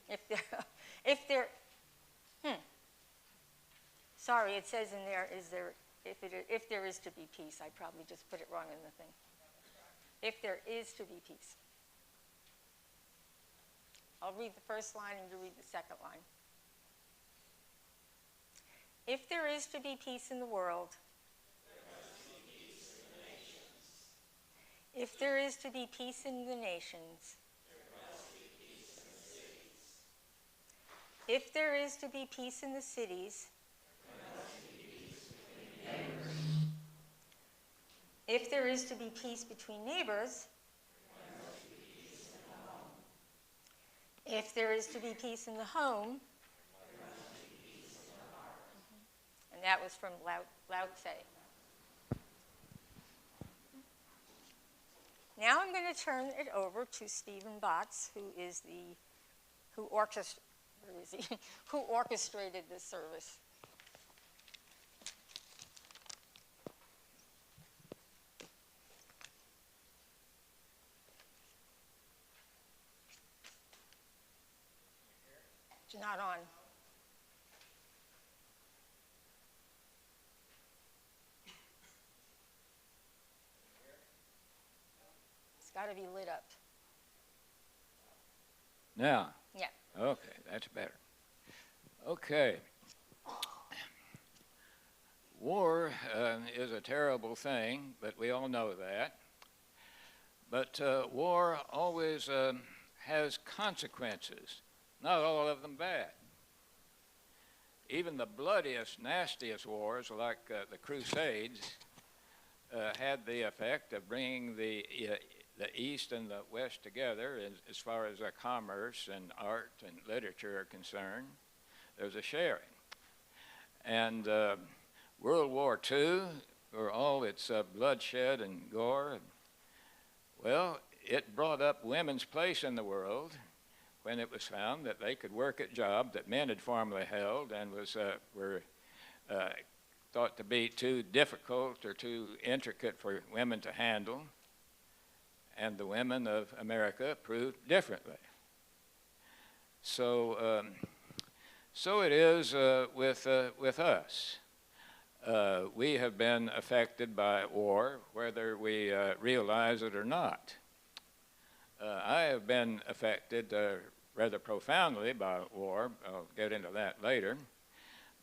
If there, if there, sorry, it says in there, if there is to be peace. I probably just put it wrong in the thing. If there is to be peace. I'll read the first line and you read the second line. If there is to be peace in the world, if there is to be peace in the nations, if there is to be peace in the cities, if there is to be peace between neighbors, if there is to be peace in the home, and that was from Lao Tse. Now I'm going to turn it over to Stephen Botts, who orchestrated this service. It's not on. It's got to be lit up. Now? Yeah. Okay, that's better. Okay. War is a terrible thing, but we all know that. But war always has consequences, not all of them bad. Even the bloodiest, nastiest wars, like the Crusades, had the effect of bringing the East and the West together as far as commerce and art and literature are concerned. There's a sharing. And World War II, for all its bloodshed and gore, well, it brought up women's place in the world when it was found that they could work at jobs that men had formerly held and were thought to be too difficult or too intricate for women to handle. And the women of America proved differently. So, so it is with us. We have been affected by war, whether we realize it or not. I have been affected rather profoundly by war. I'll get into that later.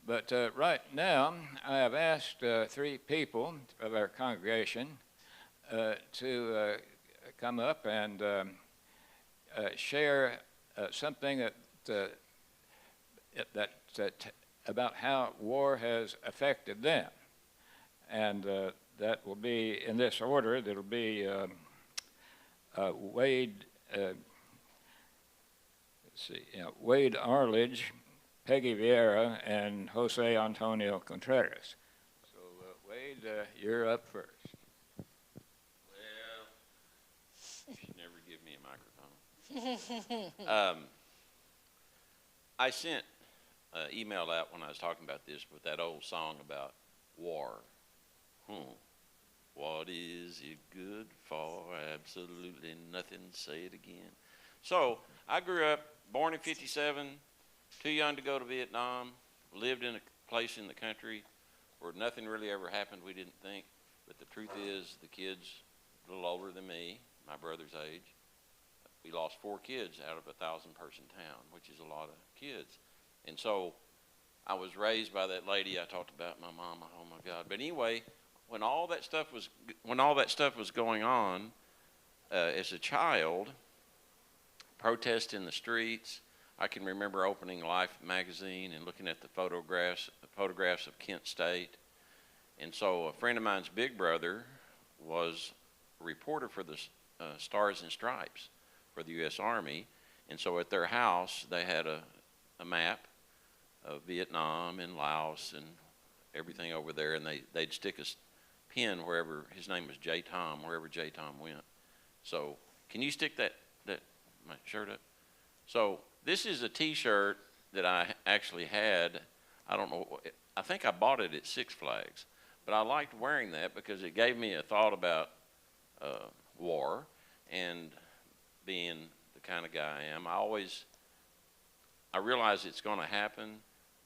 But right now, I have asked 3 people of our congregation to come up and share something about how war has affected them. And that will be in this order. That'll be Wade, Wade Arledge, Peggy Vieira, and Jose Antonio Contreras. So Wade, you're up first. You should never give me a microphone. I sent an email out when I was talking about this with that old song about war. What is it good for? Absolutely nothing. Say it again. So I grew up, born in '57, too young to go to Vietnam, lived in a place in the country where nothing really ever happened, we didn't think. But the truth is, the kids a little older than me, my brother's age, we lost 4 kids out of a 1,000-person town, which is a lot of kids. And so I was raised by that lady I talked about, my mama. Oh my God! But anyway, when all that stuff was going on, as a child, protests in the streets. I can remember opening Life magazine and looking at the photographs of Kent State. And so a friend of mine's big brother was a reporter for the Stars and Stripes for the U.S. Army. And so at their house, they had a map of Vietnam and Laos and everything over there. And they'd stick a pin wherever, his name was J. Tom, wherever J. Tom went. So can you stick my shirt up? So this is a T-shirt that I actually had. I don't know. I think I bought it at Six Flags. But I liked wearing that because it gave me a thought about war and being the kind of guy I am. I always I realize it's going to happen,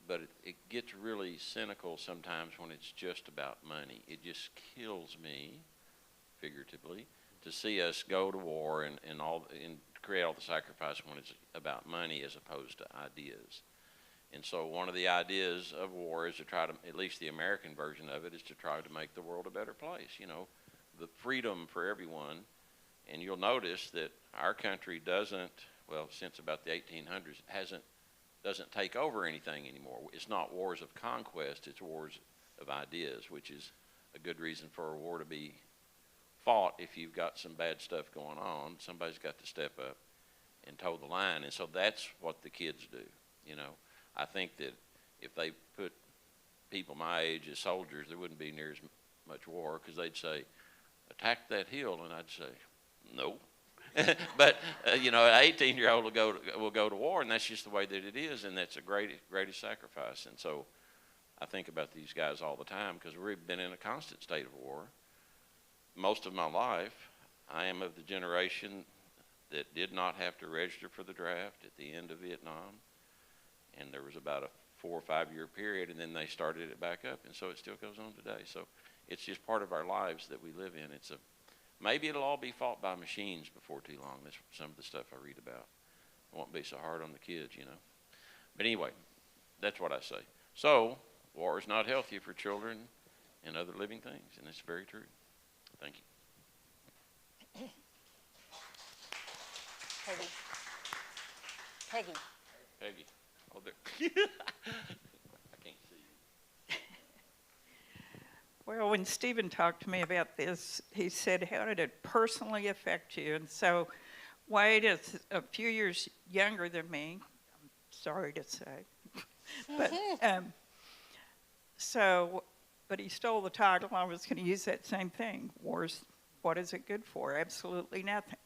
but it gets really cynical sometimes when it's just about money. It just kills me, figuratively, to see us go to war and create all the sacrifice when it's about money as opposed to ideas. And so one of the ideas of war is to try to, at least the American version of it, is to try to make the world a better place, you know, the freedom for everyone. And you'll notice that our country doesn't, well, since about the 1800s, doesn't take over anything anymore. It's not wars of conquest, it's wars of ideas, which is a good reason for a war to be fought. If you've got some bad stuff going on, somebody's got to step up and toe the line. And so that's what the kids do, you know. I think that if they put people my age as soldiers, there wouldn't be near as much war, because they'd say, attack that hill, and I'd say, no. But, you know, an 18-year-old will go to war, and that's just the way that it is, and that's a greatest sacrifice. And so I think about these guys all the time, because we've been in a constant state of war. Most of my life, I am of the generation that did not have to register for the draft at the end of Vietnam. And there was about a 4 or 5 year period, and then they started it back up, and so it still goes on today. So it's just part of our lives that we live in. Maybe it'll all be fought by machines before too long. That's some of the stuff I read about. It won't be so hard on the kids, you know. But anyway, that's what I say. So war is not healthy for children and other living things, and it's very true. Thank you. Peggy. Oh, there. I can't see you. Well, when Stephen talked to me about this, he said, how did it personally affect you? And so Wade is a few years younger than me, I'm sorry to say. But but he stole the title. I was going to use that same thing. War's, what is it good for? Absolutely nothing.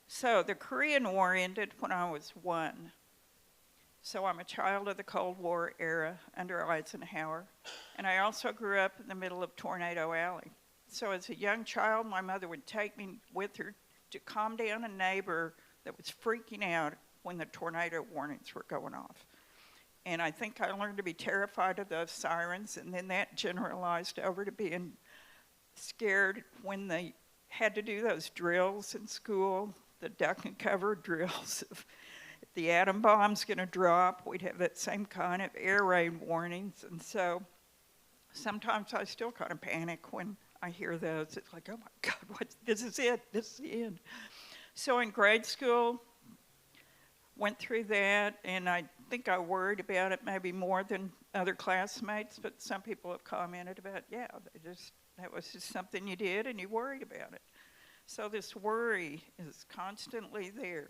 So the Korean War ended when I was 1. So I'm a child of the Cold War era under Eisenhower. And I also grew up in the middle of Tornado Alley. So as a young child, my mother would take me with her to calm down a neighbor that was freaking out when the tornado warnings were going off. And I think I learned to be terrified of those sirens, and then that generalized over to being scared when they had to do those drills in school, the duck and cover drills. If the atom bomb's going to drop, we'd have that same kind of air raid warnings. And so sometimes I still kind of panic when I hear those. It's like, oh my God, this is it, this is the end. So in grade school, went through that, and I think I worried about it maybe more than other classmates, but some people have commented about, yeah, that was just something you did and you worried about it. So this worry is constantly there.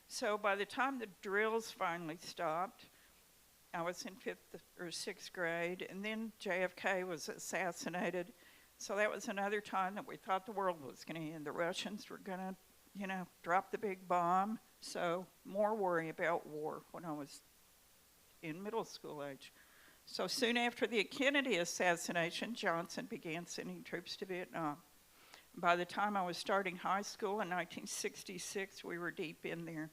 So by the time the drills finally stopped, I was in 5th or 6th grade, and then JFK was assassinated. So that was another time that we thought the world was going to end. The Russians were going to, drop the big bomb. So more worry about war when I was in middle school age. So soon after the Kennedy assassination, Johnson began sending troops to Vietnam. By the time I was starting high school in 1966, we were deep in there.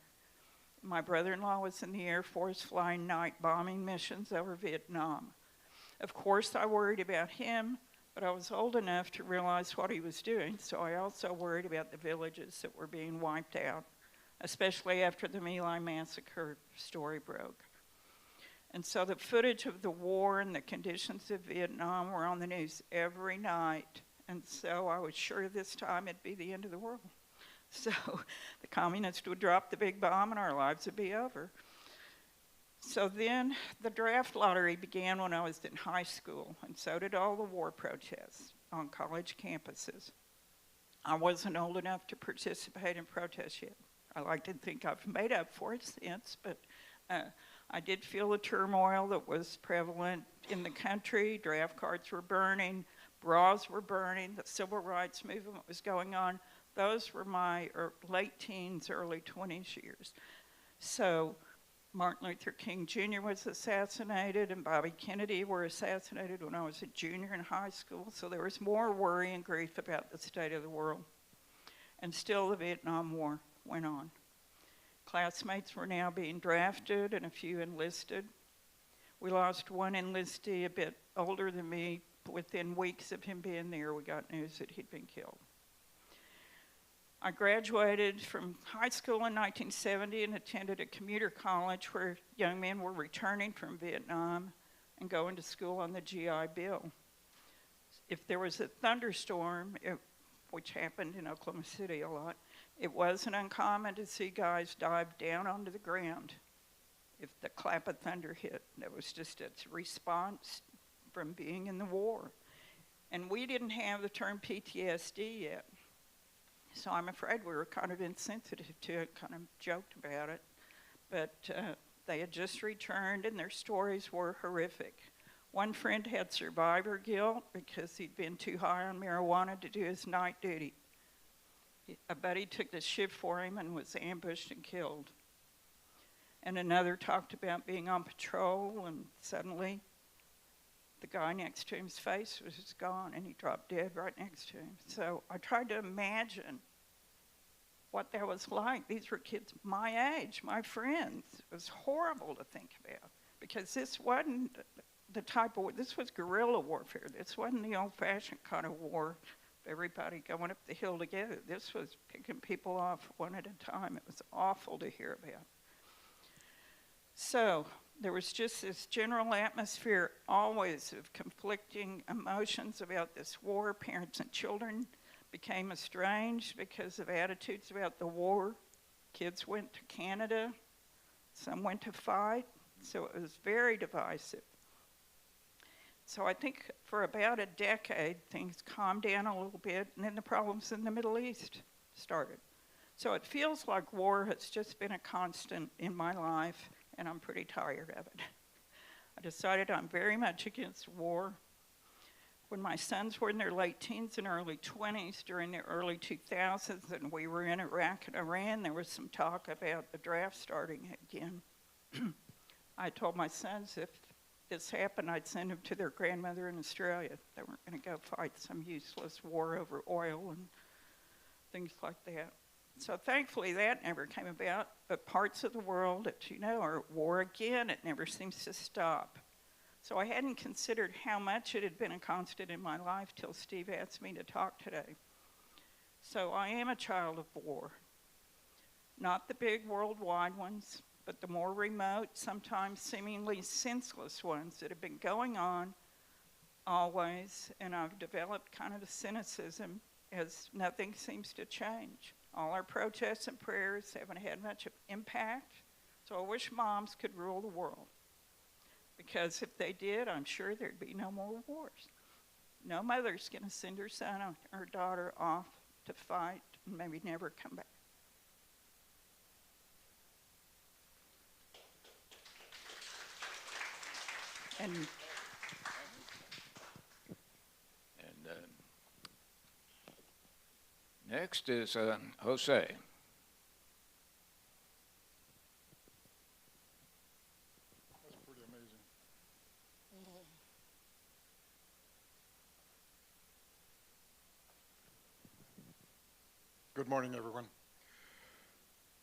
My brother-in-law was in the Air Force flying night bombing missions over Vietnam. Of course, I worried about him, but I was old enough to realize what he was doing, so I also worried about the villages that were being wiped out, especially after the My Lai massacre story broke. And so the footage of the war and the conditions of Vietnam were on the news every night. And so I was sure this time it'd be the end of the world. So the communists would drop the big bomb and our lives would be over. So then the draft lottery began when I was in high school, and so did all the war protests on college campuses. I wasn't old enough to participate in protests yet. I like to think I've made up for it since, but I did feel the turmoil that was prevalent in the country. Draft cards were burning, bras were burning, the civil rights movement was going on. Those were my late teens, early 20s years. So Martin Luther King Jr. was assassinated, and Bobby Kennedy were assassinated when I was a junior in high school. So there was more worry and grief about the state of the world. And still the Vietnam War went on. classmates were now being drafted and a few enlisted. We lost one enlistee a bit older than me. Within weeks of him being there, we got news that he'd been killed. I graduated from high school in 1970 and attended a commuter college where young men were returning from Vietnam and going to school on the GI Bill. If there was a thunderstorm, which happened in Oklahoma City a lot, it wasn't uncommon to see guys dive down onto the ground if the clap of thunder hit. That was just its response from being in the war. And we didn't have the term PTSD yet. So I'm afraid we were kind of insensitive to it, kind of joked about it. But they had just returned and their stories were horrific. One friend had survivor guilt because he'd been too high on marijuana to do his night duty. A buddy took the shift for him and was ambushed and killed. And another talked about being on patrol and suddenly the guy next to him's face was just gone and he dropped dead right next to him. So I tried to imagine what that was like. These were kids my age, my friends. It was horrible to think about because this wasn't the type of, this was guerrilla warfare. This wasn't the old-fashioned kind of war, everybody going up the hill together. This was picking people off one at a time. It was awful to hear about. So there was just this general atmosphere always of conflicting emotions about this war. Parents and children became estranged because of attitudes about the war. Kids went to Canada. Some went to fight. So it was very divisive. So I think for about a decade, things calmed down a little bit, and then the problems in the Middle East started. So it feels like war has just been a constant in my life, and I'm pretty tired of it. I decided I'm very much against war. When my sons were in their late teens and early 20s during the early 2000s, and we were in Iraq and Iran, there was some talk about the draft starting again. I told my sons if this happened, I'd send them to their grandmother in Australia. They weren't going to go fight some useless war over oil and things like that. So thankfully that never came about, but parts of the world that you know are at war again. It never seems to stop. So I hadn't considered how much it had been a constant in my life till Steve asked me to talk today. So I am a child of war. Not the big worldwide ones, but the more remote, sometimes seemingly senseless ones that have been going on always, and I've developed kind of a cynicism as nothing seems to change. All our protests and prayers haven't had much impact, so I wish moms could rule the world. Because if they did, I'm sure there'd be no more wars. No mother's going to send her son or her daughter off to fight and maybe never come back. And next is Jose. That's pretty amazing. Good morning, everyone.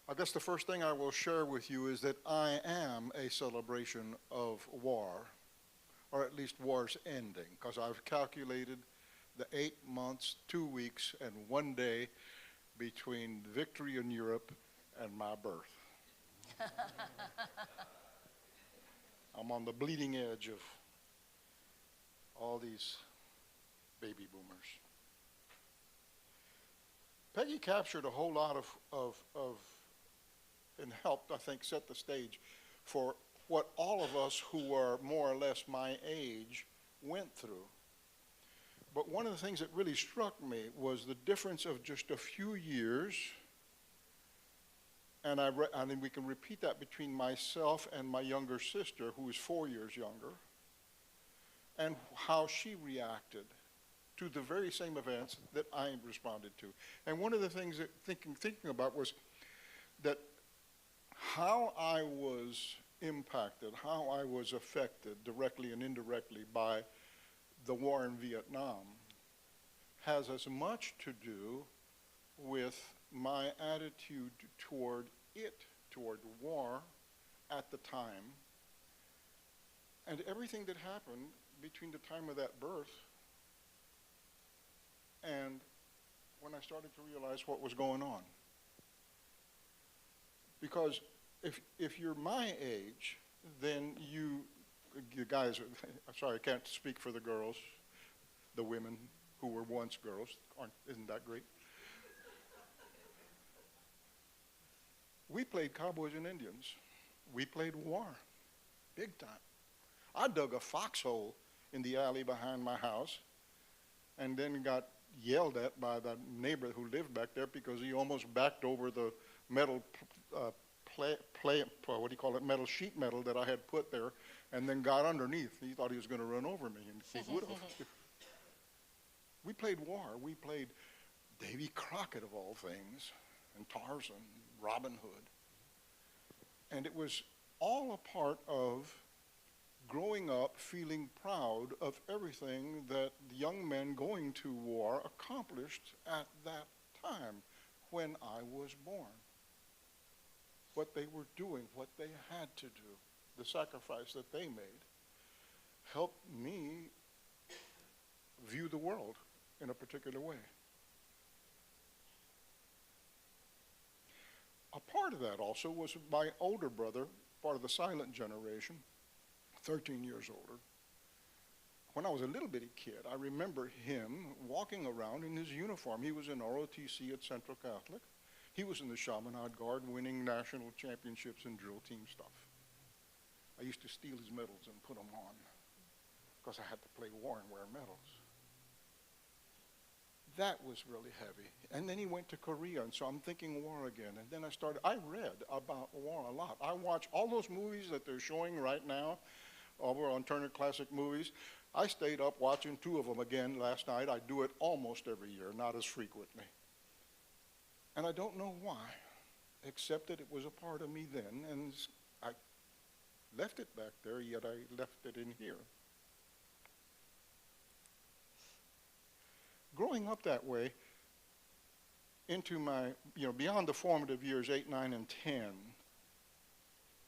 I guess the first thing I will share with you is that I am a celebration of war, or at least war's ending, because I've calculated the 8 months, 2 weeks, and 1 day between victory in Europe and my birth. I'm on the bleeding edge of all these baby boomers. Peggy captured a whole lot of and helped, I think, set the stage for what all of us who are more or less my age went through. But one of the things that really struck me was the difference of just a few years, and then we can repeat that between myself and my younger sister, who is 4 years younger, and how she reacted to the very same events that I responded to. And one of the things that thinking about was that how I was impacted, how I was affected directly and indirectly by the war in Vietnam has as much to do with my attitude toward it toward war at the time. And everything that happened between the time of that birth and when I started to realize what was going on. Because if you're my age, then you guys, I'm sorry, I can't speak for the girls, the women who were once girls, isn't that great? We played cowboys and Indians. We played war, big time. I dug a foxhole in the alley behind my house and then got yelled at by the neighbor who lived back there because he almost backed over the metal metal sheet metal that I had put there and then got underneath. He thought he was going to run over me, and he would have. We played war. We played Davy Crockett, of all things, and Tarzan, Robin Hood. And it was all a part of growing up feeling proud of everything that the young men going to war accomplished at that time when I was born. What they were doing, what they had to do, the sacrifice that they made, helped me view the world in a particular way. A part of that also was my older brother, part of the silent generation, 13 years older. When I was a little bitty kid, I remember him walking around in his uniform. He was in ROTC at Central Catholic. He was in the Chaminade Guard winning national championships and drill team stuff. I used to steal his medals and put them on because I had to play war and wear medals. That was really heavy. And then he went to Korea, and so I'm thinking war again. And then I read about war a lot. I watch all those movies that they're showing right now over on Turner Classic Movies. I stayed up watching 2 of them again last night. I do it almost every year, not as frequently. And I don't know why, except that it was a part of me then, and I left it back there, yet I left it in here. Growing up that way, into my, beyond the formative years, 8, 9, and 10,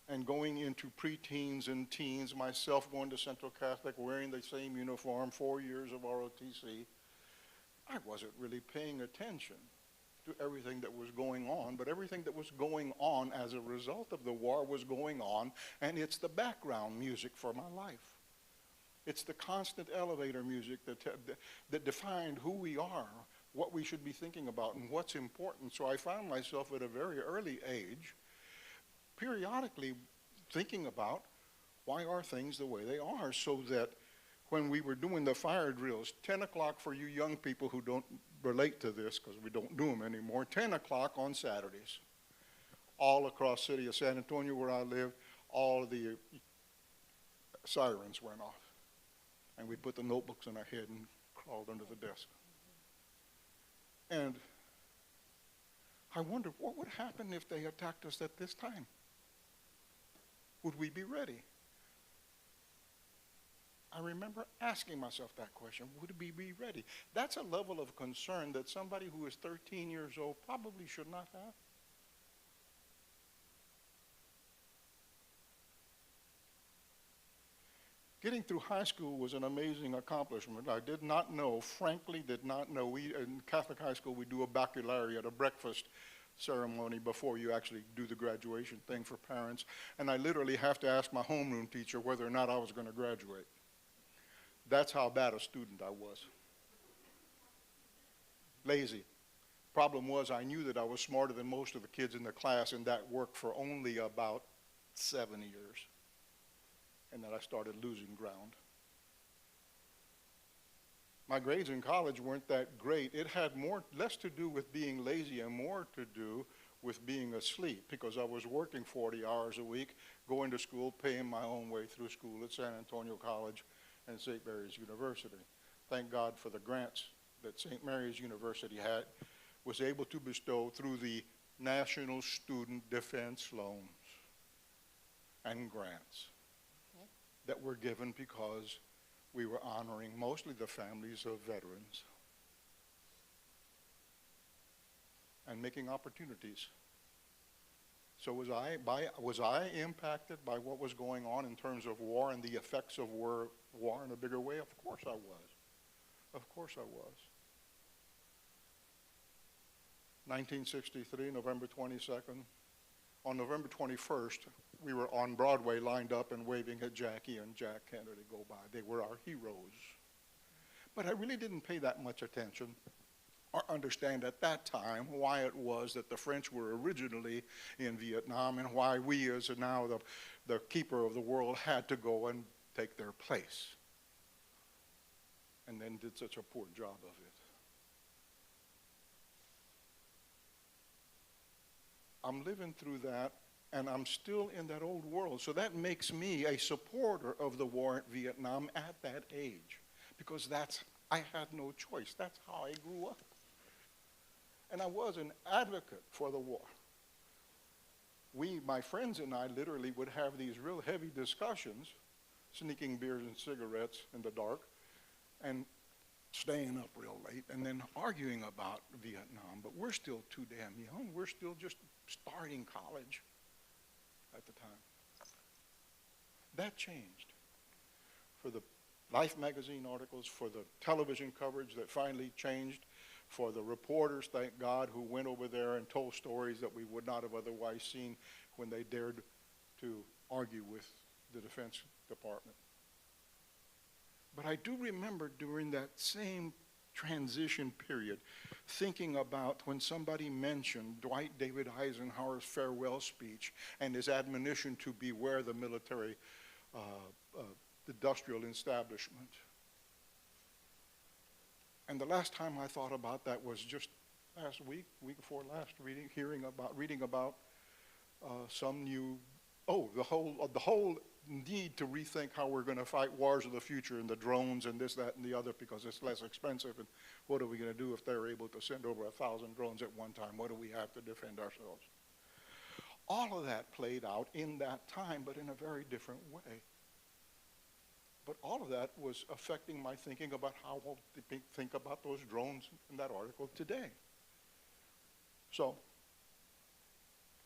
and going into preteens and teens, myself going to Central Catholic, wearing the same uniform, 4 years of ROTC, I wasn't really paying attention to everything that was going on, but everything that was going on as a result of the war was going on, and it's the background music for my life. It's the constant elevator music that defined who we are, what we should be thinking about, and what's important. So I found myself at a very early age periodically thinking about why are things the way they are, so that when we were doing the fire drills, 10 o'clock for you young people who don't relate to this because we don't do them anymore, 10 o'clock on Saturdays. All across the city of San Antonio where I lived, all of the sirens went off. And we put the notebooks in our head and crawled under the desk. And I wondered what would happen if they attacked us at this time? Would we be ready? I remember asking myself that question, would we be ready? That's a level of concern that somebody who is 13 years old probably should not have. Getting through high school was an amazing accomplishment. I did not know, frankly did not know. In Catholic high school, we do a baccalaureate, a breakfast ceremony before you actually do the graduation thing for parents. And I literally have to ask my homeroom teacher whether or not I was going to graduate. That's how bad a student I was. Lazy. Problem was, I knew that I was smarter than most of the kids in the class, and that worked for only about 7 years. And then I started losing ground. My grades in college weren't that great. It had less to do with being lazy and more to do with being asleep, because I was working 40 hours a week, going to school, paying my own way through school at San Antonio College and St. Mary's University. Thank God for the grants that St. Mary's University was able to bestow through the National Student Defense Loans and grants that were given because we were honoring mostly the families of veterans and making opportunities So was I impacted by what was going on in terms of war and the effects of war in a bigger way? Of course I was. Of course I was. 1963, November 22nd. On November 21st, we were on Broadway lined up and waving at Jackie and Jack Kennedy go by. They were our heroes. But I really didn't pay that much attention or understand at that time why it was that the French were originally in Vietnam and why we as now the keeper of the world had to go and take their place. And then did such a poor job of it. I'm living through that, and I'm still in that old world. So that makes me a supporter of the war in Vietnam at that age, because I had no choice. That's how I grew up. And I was an advocate for the war. My friends and I literally would have these real heavy discussions, sneaking beers and cigarettes in the dark, and staying up real late, and then arguing about Vietnam. But we're still too damn young. We're still just starting college at the time. That changed. For the Life magazine articles, for the television coverage that finally changed, for the reporters, thank God, who went over there and told stories that we would not have otherwise seen when they dared to argue with the Defense Department. But I do remember during that same transition period thinking about when somebody mentioned Dwight David Eisenhower's farewell speech and his admonition to beware the military industrial establishment. And the last time I thought about that was just last week before last, reading about some new, the whole need to rethink how we're going to fight wars of the future and the drones and this, that, and the other because it's less expensive. And what are we going to do if they're able to send over 1,000 drones at one time? What do we have to defend ourselves? All of that played out in that time, but in a very different way. But all of that was affecting my thinking about how to think about those drones in that article today. So,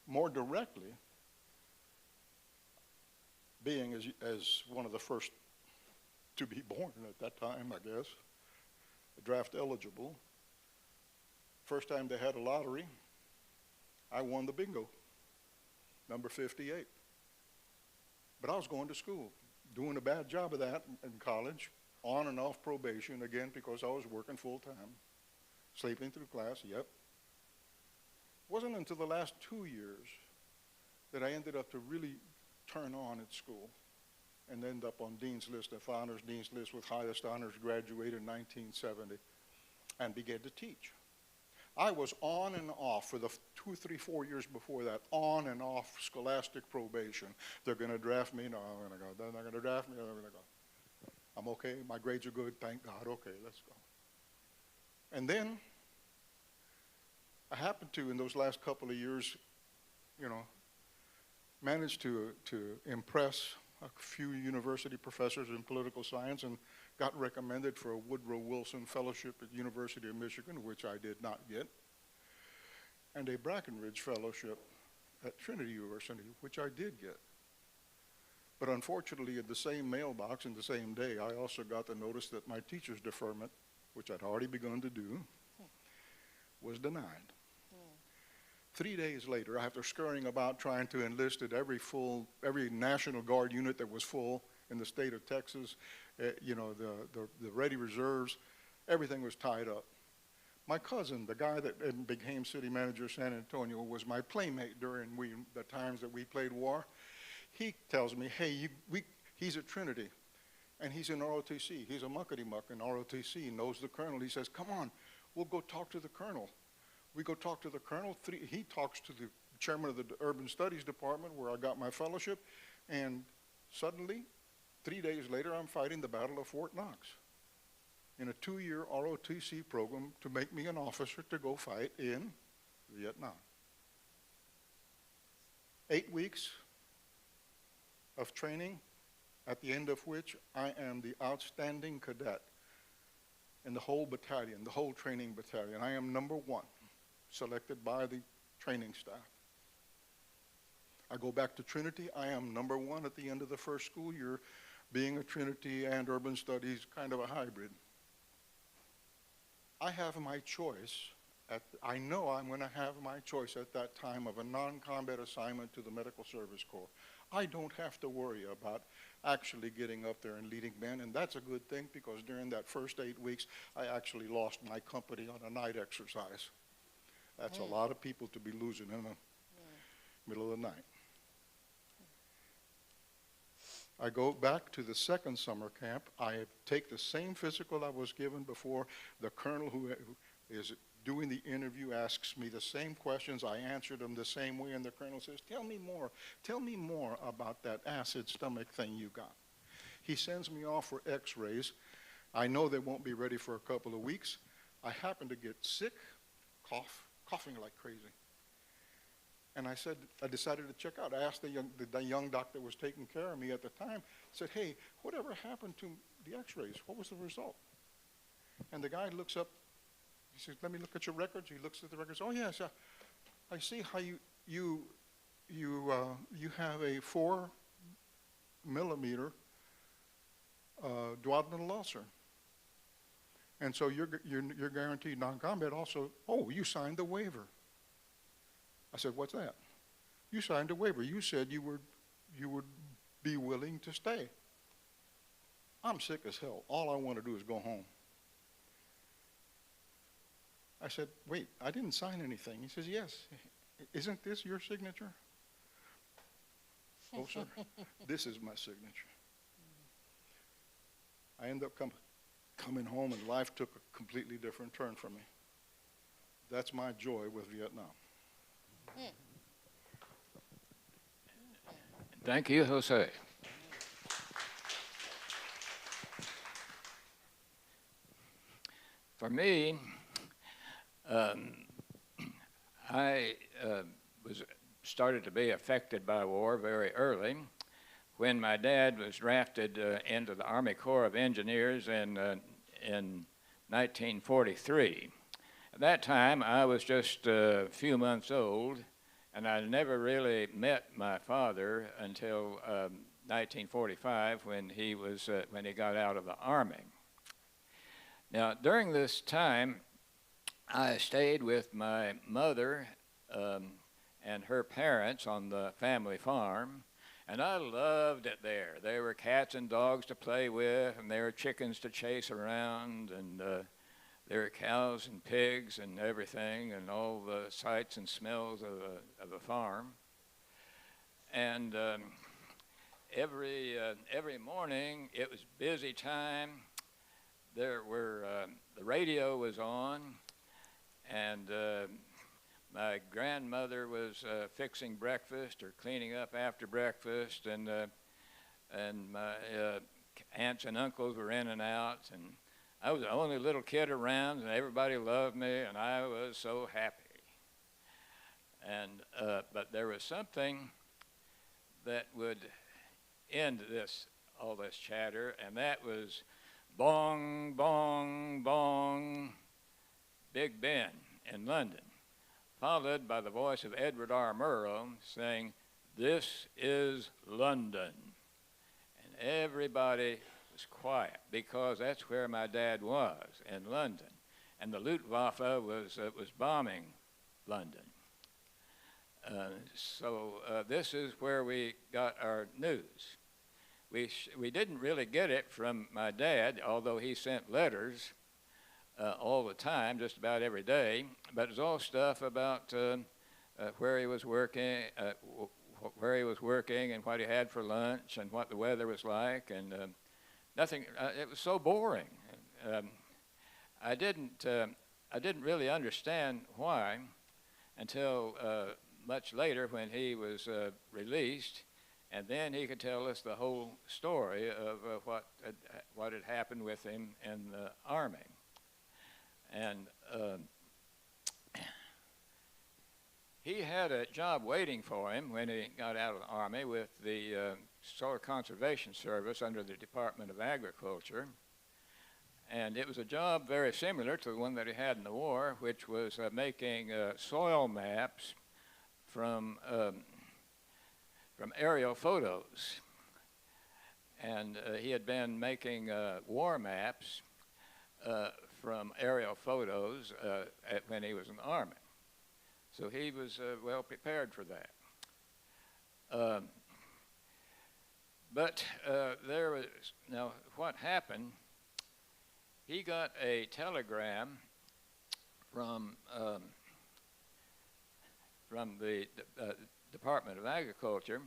more directly, being as one of the first to be born at that time, I guess, draft eligible, first time they had a lottery, I won the bingo, number 58. But I was going to school, doing a bad job of that in college, on and off probation, again, because I was working full time, sleeping through class, yep. Wasn't until the last 2 years that I ended up to really turn on at school and end up on Dean's List, the Honors Dean's List with highest honors, graduated in 1970, and began to teach. I was on and off for the 2, 3, 4 years before that, on and off scholastic probation. They're going to draft me, no, I'm going to go. They're not going to draft me, no, I'm going to go. I'm okay, my grades are good, thank God, okay, let's go. And then I happened to, in those last couple of years, managed to impress a few university professors in political science and got recommended for a Woodrow Wilson Fellowship at University of Michigan, which I did not get, and a Brackenridge Fellowship at Trinity University, which I did get. But unfortunately, in the same mailbox in the same day, I also got the notice that my teacher's deferment, which I'd already begun to do, was denied. 3 days later, after scurrying about trying to enlist at every National Guard unit that was full in the state of Texas, the ready reserves, everything was tied up. My cousin, the guy that became city manager of San Antonio, was my playmate during the times that we played war. He tells me, hey, he's at Trinity, and he's in ROTC. He's a muckety-muck in ROTC, knows the colonel. He says, come on, we'll go talk to the colonel. We go talk to the colonel. He talks to the chairman of the Urban Studies Department where I got my fellowship, and suddenly, 3 days later, I'm fighting the Battle of Fort Knox in a 2-year ROTC program to make me an officer to go fight in Vietnam. 8 weeks of training, at the end of which I am the outstanding cadet in the whole battalion, the whole training battalion. I am number 1, selected by the training staff. I go back to Trinity. I am number one at the end of the first school year, being a Trinity and urban studies kind of a hybrid. I have my choice. I know I'm going to have my choice at that time of a non-combat assignment to the Medical Service Corps. I don't have to worry about actually getting up there and leading men, and that's a good thing because during that first 8 weeks, I actually lost my company on a night exercise. That's a lot of people to be losing in the middle of the night. I go back to the second summer camp. I take the same physical I was given before. The colonel who is doing the interview asks me the same questions. I answered them the same way, and the colonel says, tell me more about that acid stomach thing you got. He sends me off for x-rays. I know they won't be ready for a couple of weeks. I happen to get sick, coughing like crazy. And I decided to check out. I asked the young doctor that was taking care of me at the time, said, hey, whatever happened to the x-rays? What was the result? And the guy looks up, he says, let me look at your records. He looks at the records. Oh, yes, I see how you have a 4 millimeter duodenal ulcer. And so you're guaranteed non-combat also. Oh, you signed the waiver. I said, what's that? You signed a waiver. You said you would be willing to stay. I'm sick as hell. All I want to do is go home. I said, wait, I didn't sign anything. He says, yes. Isn't this your signature? Oh, sir, this is my signature. I ended up coming home, and life took a completely different turn for me. That's my joy with Vietnam. Thank you, Jose. For me, I started to be affected by war very early when my dad was drafted into the Army Corps of Engineers in 1943. At that time, I was just a few months old, and I never really met my father until 1945 when he got out of the Army. Now, during this time, I stayed with my mother and her parents on the family farm, and I loved it there. There were cats and dogs to play with, and there were chickens to chase around, and there were cows and pigs and everything, and all the sights and smells of a farm. And every morning, it was busy time. There were the radio was on, and my grandmother was fixing breakfast or cleaning up after breakfast, and my aunts and uncles were in and out, and I was the only little kid around, and everybody loved me, and I was so happy. And but there was something that would end all this chatter, and that was bong, bong, bong, Big Ben in London, followed by the voice of Edward R. Murrow saying, "This is London." And everybody was quiet because that's where my dad was, in London. And the Luftwaffe was bombing London. So this is where we got our news. We didn't really get it from my dad, although he sent letters all the time, just about every day. But it was all stuff about where he was working, and what he had for lunch, and what the weather was like, and nothing. It was so boring. I didn't really understand why until much later when he was released. And then he could tell us the whole story of what had happened with him in the Army. And he had a job waiting for him when he got out of the Army with the Soil Conservation Service under the Department of Agriculture. And it was a job very similar to the one that he had in the war, which was making soil maps from from aerial photos. And he had been making war maps from aerial photos when he was in the Army. So he was well prepared for that. But there was, now what happened, he got a telegram from the Department of Agriculture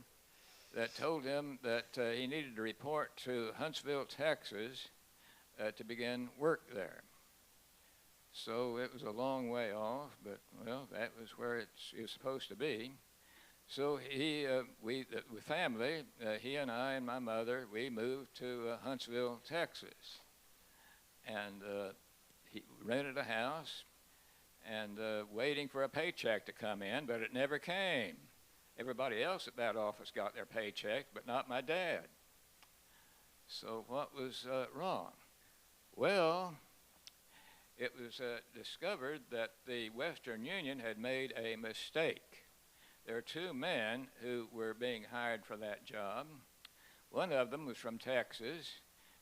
that told him that he needed to report to Huntsville, Texas to begin work there. So it was a long way off, but well, that was where it was supposed to be. So with family, he and I and my mother, we moved to Huntsville, Texas. And he rented a house and waiting for a paycheck to come in, but it never came. Everybody else at that office got their paycheck, but not my dad. So what was wrong? Well, it was discovered that the Western Union had made a mistake. There are two men who were being hired for that job. One of them was from Texas,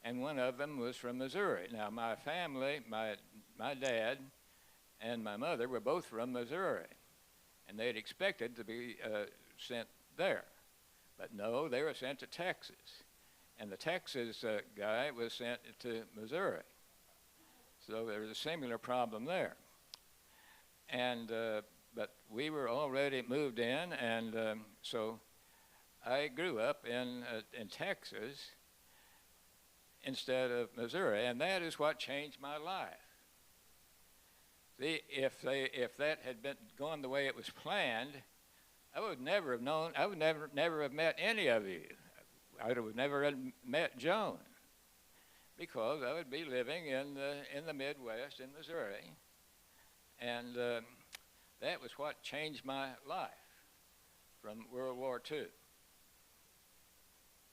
and one of them was from Missouri. Now, my family, my dad and my mother were both from Missouri, and they'd expected to be sent there. But no, they were sent to Texas, and the Texas guy was sent to Missouri. So there was a similar problem there. And but we were already moved in, and so I grew up in Texas instead of Missouri, and that is what changed my life. See, if that had been going the way it was planned, I would never have known. I would never have met any of you. I would have never have met Joan, because I would be living in the Midwest in Missouri, and that was what changed my life from World War II.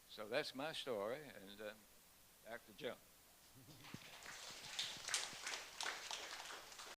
So that's my story, and back to Joan.